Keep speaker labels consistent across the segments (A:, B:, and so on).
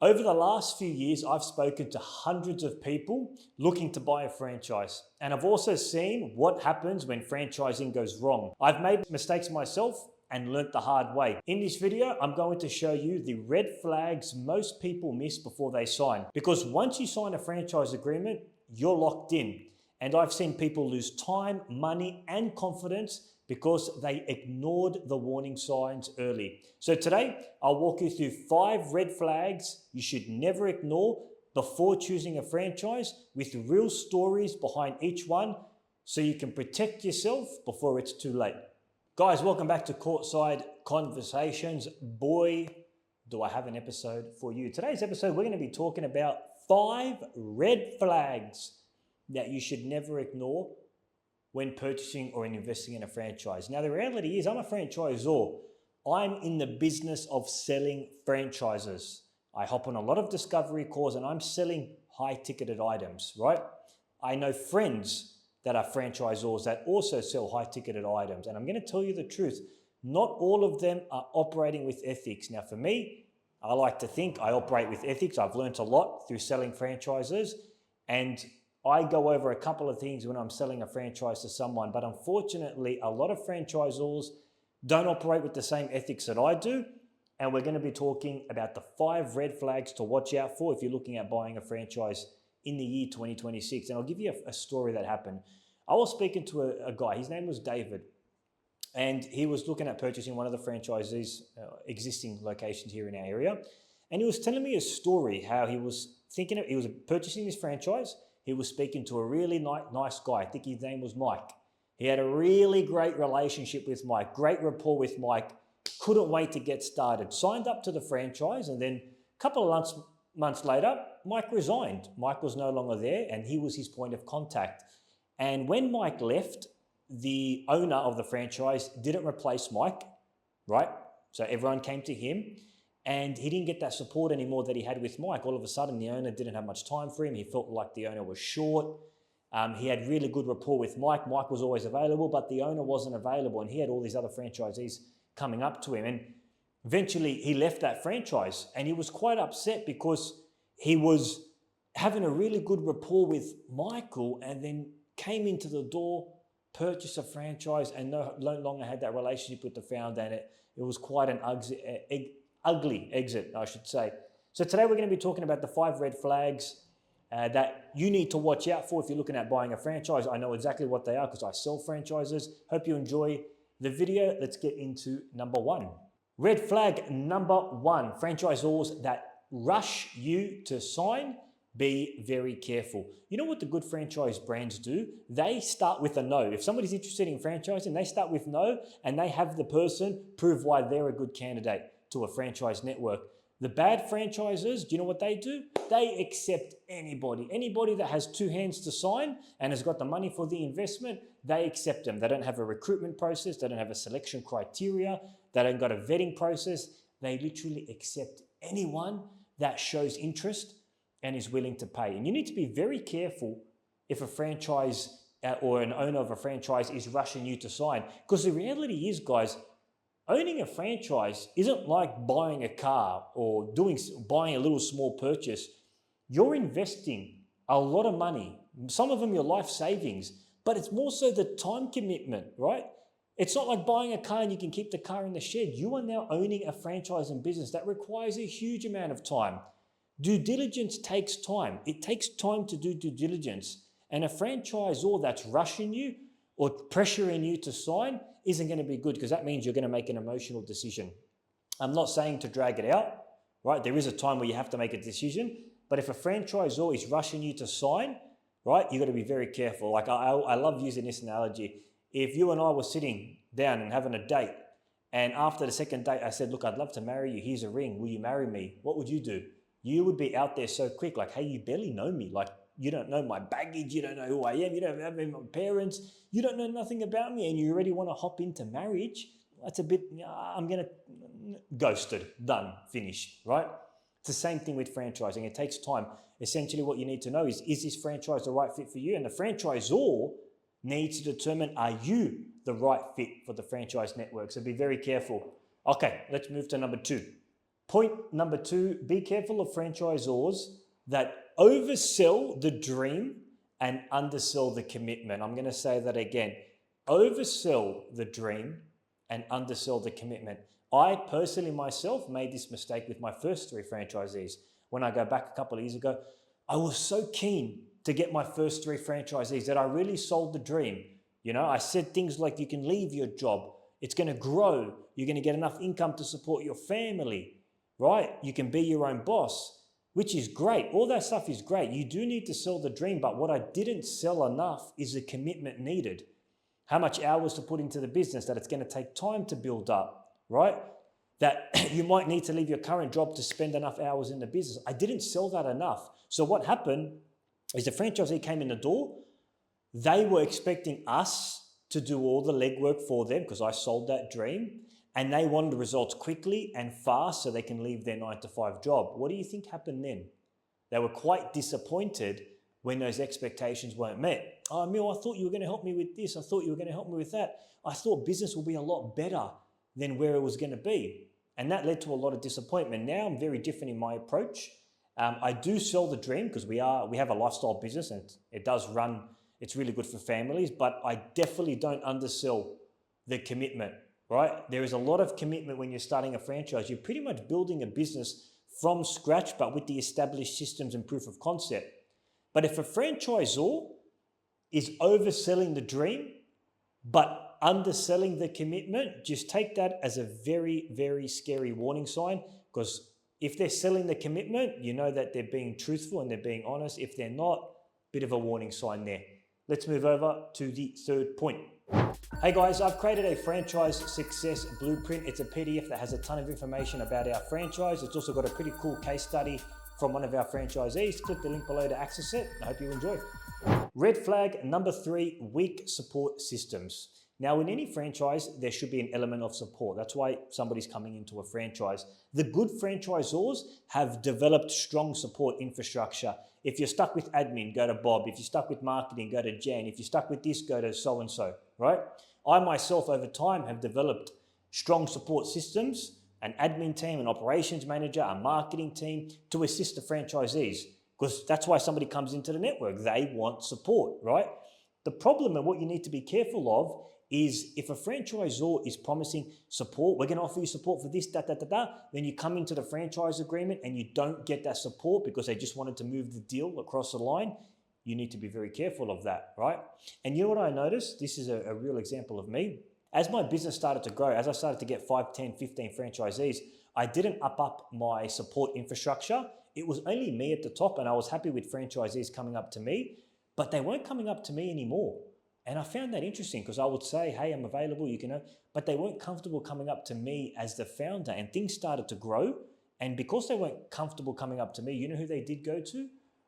A: Over the last few years, I've spoken to hundreds of people looking to buy a franchise. And I've also seen what happens when franchising goes wrong. I've made mistakes myself and learnt the hard way. In this video, I'm going to show you the red flags most people miss before they sign. Because once you sign a franchise agreement, you're locked in. And I've seen people lose time, money, and confidence because they ignored the warning signs early. So today, I'll walk you through 5 red flags you should never ignore before choosing a franchise, with real stories behind each one so you can protect yourself before it's too late. Guys, welcome back to Courtside Conversations. Boy, do I have an episode for you. Today's episode, we're going to be talking about 5 red flags that you should never ignore when purchasing or investing in a franchise. Now, the reality is I'm a franchisor. I'm in the business of selling franchises. I hop on a lot of discovery calls and I'm selling high-ticketed items, right? I know friends that are franchisors that also sell high-ticketed items. And I'm going to tell you the truth, not all of them are operating with ethics. Now, for me, I like to think I operate with ethics. I've learned a lot through selling franchises, and I go over a couple of things when I'm selling a franchise to someone, but unfortunately, a lot of franchisors don't operate with the same ethics that I do. And we're going to be talking about the 5 red flags to watch out for if you're looking at buying a franchise in the year 2026. And I'll give you a story that happened. I was speaking to a guy, his name was David, and he was looking at purchasing one of the franchisees' existing locations here in our area. And he was telling me a story how he was purchasing this franchise. He was speaking to a really nice guy. I think his name was Mike. He had a really great relationship with Mike, great rapport with Mike, couldn't wait to get started. Signed up to the franchise, and then a couple of months later, Mike resigned. Mike was no longer there, and he was his point of contact. And when Mike left, the owner of the franchise didn't replace Mike, right? So everyone came to him. And he didn't get that support anymore that he had with Mike. All of a sudden, the owner didn't have much time for him. He felt like the owner was short. He had really good rapport with Mike. Mike was always available, but the owner wasn't available. And he had all these other franchisees coming up to him. And eventually, he left that franchise. And he was quite upset because he was having a really good rapport with Michael and then came into the door, purchased a franchise, and no longer had that relationship with the founder. And it was quite an ugly exit, I should say. So today we're going to be talking about the 5 red flags that you need to watch out for if you're looking at buying a franchise. I know exactly what they are because I sell franchises. Hope you enjoy the video. Let's get into number 1. Red flag number 1, franchisors that rush you to sign. Be very careful. You know what the good franchise brands do? They start with a no. If somebody's interested in franchising, they start with no, and they have the person prove why they're a good candidate to a franchise network. The bad franchisers, do you know what they do? They accept anybody that has 2 hands to sign and has got the money for the investment. They accept them. They don't have a recruitment process. They don't have a selection criteria. They don't got a vetting process. They literally accept anyone that shows interest and is willing to pay. And you need to be very careful if a franchise or an owner of a franchise is rushing you to sign, because the reality is, guys, owning a franchise isn't like buying a car or buying a little small purchase. You're investing a lot of money, some of them your life savings, but it's more so the time commitment, right? It's not like buying a car and you can keep the car in the shed. You are now owning a franchise and business that requires a huge amount of time. Due diligence takes time. It takes time to do due diligence. And a franchisor that's rushing you or pressuring you to sign isn't going to be good, because that means you're going to make an emotional decision. I'm not saying to drag it out, right? There is a time where you have to make a decision, but if a franchisor is rushing you to sign, right, you've got to be very careful. Like I love using this analogy. If you and I were sitting down and having a date, and after the second date, I said, look, I'd love to marry you. Here's a ring. Will you marry me? What would you do? You would be out there so quick, like, hey, you barely know me. Like, you don't know my baggage, you don't know who I am, you don't know my parents, you don't know nothing about me, and you already want to hop into marriage. That's a bit, I'm going to ghosted, done, finished, right? It's the same thing with franchising. It takes time. Essentially what you need to know is this franchise the right fit for you? And the franchisor needs to determine, are you the right fit for the franchise network? So be very careful. Okay, let's move to number 2. Point number 2, be careful of franchisors that oversell the dream and undersell the commitment. I'm going to say that again. Oversell the dream and undersell the commitment. I personally myself made this mistake with my first 3 franchisees. When I go back a couple of years ago, I was so keen to get my first 3 franchisees that I really sold the dream. You know, I said things like, you can leave your job, it's going to grow, you're going to get enough income to support your family, right? You can be your own boss, which is great. All that stuff is great. You do need to sell the dream, but what I didn't sell enough is the commitment needed. How much hours to put into the business, that it's going to take time to build up, right? That you might need to leave your current job to spend enough hours in the business. I didn't sell that enough. So what happened is the franchisee came in the door. They were expecting us to do all the legwork for them because I sold that dream, and they wanted the results quickly and fast so they can leave their 9-to-5 job. What do you think happened then? They were quite disappointed when those expectations weren't met. Oh, Emile, I thought you were going to help me with this. I thought you were going to help me with that. I thought business will be a lot better than where it was going to be. And that led to a lot of disappointment. Now I'm very different in my approach. I do sell the dream because we have a lifestyle business and it does run, it's really good for families, but I definitely don't undersell the commitment, right? There is a lot of commitment when you're starting a franchise. You're pretty much building a business from scratch, but with the established systems and proof of concept. But if a franchisor is overselling the dream, but underselling the commitment, just take that as a very, very scary warning sign, because if they're selling the commitment, you know that they're being truthful and they're being honest. If they're not, bit of a warning sign there. Let's move over to the 3rd point. Hey guys, I've created a franchise success blueprint. It's a PDF that has a ton of information about our franchise. It's also got a pretty cool case study from one of our franchisees. Click the link below to access it. I hope you enjoy. Red flag number 3, weak support systems. Now, in any franchise, there should be an element of support. That's why somebody's coming into a franchise. The good franchisors have developed strong support infrastructure. If you're stuck with admin, go to Bob. If you're stuck with marketing, go to Jen. If you're stuck with this, go to so-and-so, right? I myself, over time, have developed strong support systems, an admin team, an operations manager, a marketing team to assist the franchisees, because that's why somebody comes into the network. They want support, right? The problem and what you need to be careful of is if a franchisor is promising support, we're going to offer you support for this, then you come into the franchise agreement and you don't get that support because they just wanted to move the deal across the line, you need to be very careful of that, right? And you know what I noticed? This is a real example of me. As my business started to grow, as I started to get 5, 10, 15 franchisees, I didn't up my support infrastructure. It was only me at the top, and I was happy with franchisees coming up to me, but they weren't coming up to me anymore. And I found that interesting because I would say, hey, I'm available, you can, but they weren't comfortable coming up to me as the founder, and things started to grow. And because they weren't comfortable coming up to me, you know who they did go to?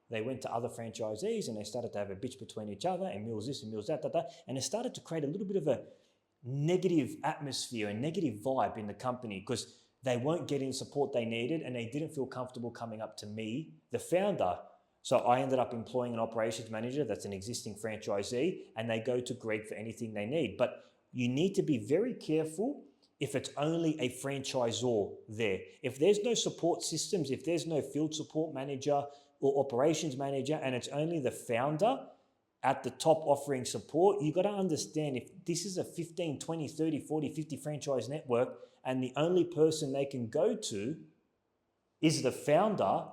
A: They went to other franchisees and they started to have a bitch between each other, and Emile's this, Emile's that, and it started to create a little bit of a negative atmosphere, a negative vibe in the company because they weren't getting the support they needed and they didn't feel comfortable coming up to me, the founder. So I ended up employing an operations manager that's an existing franchisee, and they go to Greg for anything they need. But you need to be very careful if it's only a franchisor there. If there's no support systems, if there's no field support manager or operations manager, and it's only the founder at the top offering support, you got to understand if this is a 15, 20, 30, 40, 50 franchise network and the only person they can go to is the founder,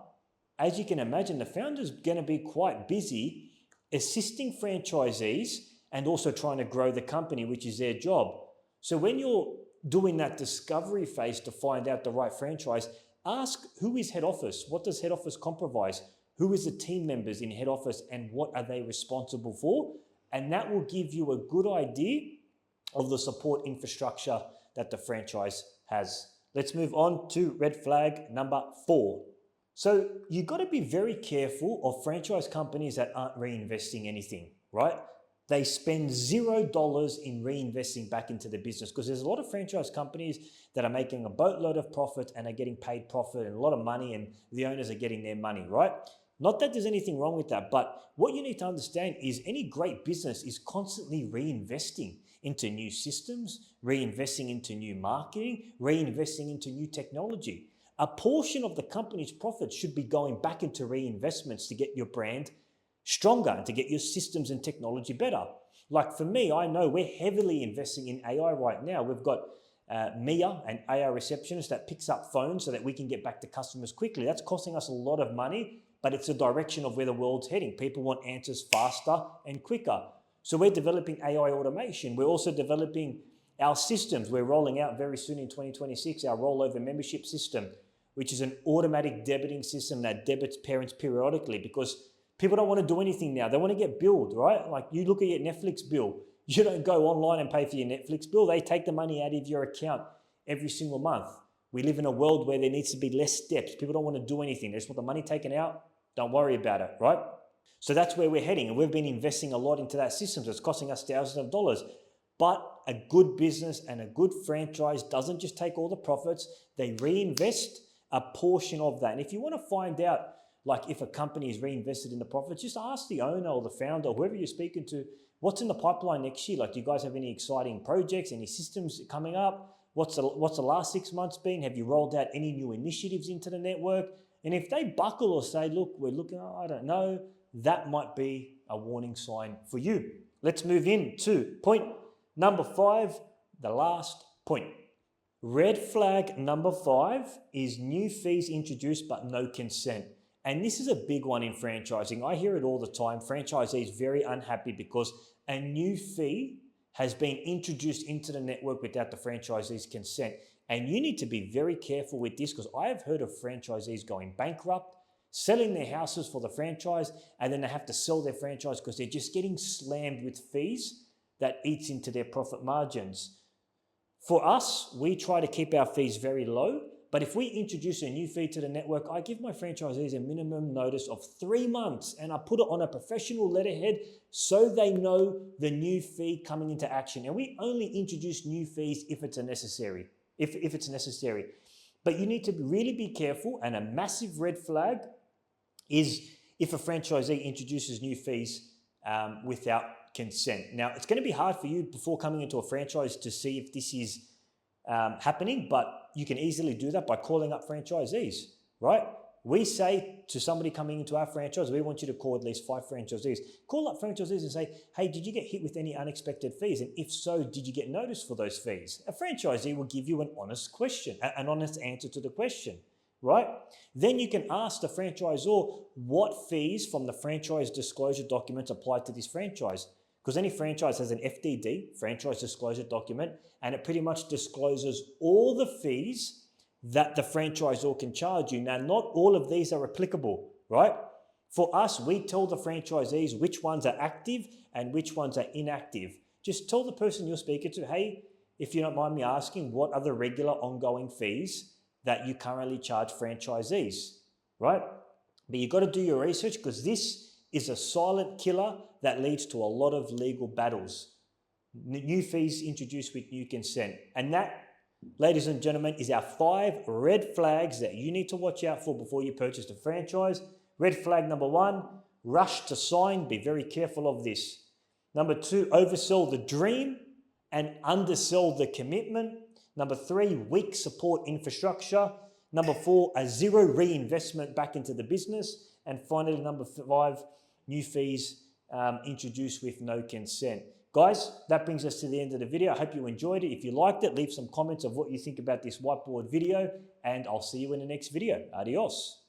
A: as you can imagine, the founder's going to be quite busy assisting franchisees and also trying to grow the company, which is their job. So when you're doing that discovery phase to find out the right franchise, ask who is head office? What does head office comprise? Who is the team members in head office and what are they responsible for? And that will give you a good idea of the support infrastructure that the franchise has. Let's move on to red flag number 4. So you got to be very careful of franchise companies that aren't reinvesting anything, right? They spend $0 in reinvesting back into the business because there's a lot of franchise companies that are making a boatload of profit and are getting paid profit and a lot of money, and the owners are getting their money, right? Not that there's anything wrong with that, but what you need to understand is any great business is constantly reinvesting into new systems, reinvesting into new marketing, reinvesting into new technology. a portion of the company's profits should be going back into reinvestments to get your brand stronger and to get your systems and technology better. Like for me, I know we're heavily investing in AI right now. We've got Mia, an AI receptionist that picks up phones so that we can get back to customers quickly. That's costing us a lot of money, but it's a direction of where the world's heading. People want answers faster and quicker. So we're developing AI automation. We're also developing our systems. We're rolling out very soon in 2026 our rollover membership system, which is an automatic debiting system that debits parents periodically, because people don't want to do anything now. They want to get billed, right? Like you look at your Netflix bill. You don't go online and pay for your Netflix bill. They take the money out of your account every single month. We live in a world where there needs to be less steps. People don't want to do anything. They just want the money taken out. Don't worry about it, right? So that's where we're heading. And we've been investing a lot into that system. So it's costing us thousands of dollars. But a good business and a good franchise doesn't just take all the profits. They reinvest a portion of that. And if you want to find out, like if a company is reinvested in the profits, just ask the owner or the founder, or whoever you're speaking to, what's in the pipeline next year? Like, do you guys have any exciting projects, any systems coming up? What's the last 6 months been? Have you rolled out any new initiatives into the network? And if they buckle or say, look, we're looking, I don't know, that might be a warning sign for you. Let's move in to point number 5, the last point. Red flag number 5 is new fees introduced but no consent. And this is a big one in franchising. I hear it all the time. Franchisees very unhappy because a new fee has been introduced into the network without the franchisee's consent. And you need to be very careful with this, because I have heard of franchisees going bankrupt, selling their houses for the franchise, and then they have to sell their franchise because they're just getting slammed with fees that eats into their profit margins. For us, we try to keep our fees very low. But if we introduce a new fee to the network, I give my franchisees a minimum notice of 3 months, and I put it on a professional letterhead so they know the new fee coming into action. And we only introduce new fees if it's necessary. If it's necessary. But you need to really be careful, and a massive red flag is if a franchisee introduces new fees without consent. Now, it's going to be hard for you before coming into a franchise to see if this is happening, but you can easily do that by calling up franchisees, right? We say to somebody coming into our franchise, we want you to call at least 5 franchisees. Call up franchisees and say, hey, did you get hit with any unexpected fees? And if so, did you get notice for those fees? A franchisee will give you an honest question, an honest answer to the question, right? Then you can ask the franchisor what fees from the franchise disclosure documents apply to this franchise. Because any franchise has an FDD, franchise disclosure document, and it pretty much discloses all the fees that the franchisor can charge you. Now, not all of these are applicable, right? For us, we tell the franchisees which ones are active and which ones are inactive. Just tell the person you're speaking to, hey, if you don't mind me asking, what are the regular ongoing fees that you currently charge franchisees, right? But you've got to do your research, because this is a silent killer that leads to a lot of legal battles. New fees introduced with new consent. And that, ladies and gentlemen, is our 5 red flags that you need to watch out for before you purchase a franchise. Red flag number 1, rush to sign. Be very careful of this. Number 2, oversell the dream and undersell the commitment. Number 3, weak support infrastructure. Number 4, a zero reinvestment back into the business. And finally, number 5, new fees introduced with no consent. Guys, that brings us to the end of the video. I hope you enjoyed it. If you liked it, leave some comments of what you think about this whiteboard video, and I'll see you in the next video. Adios.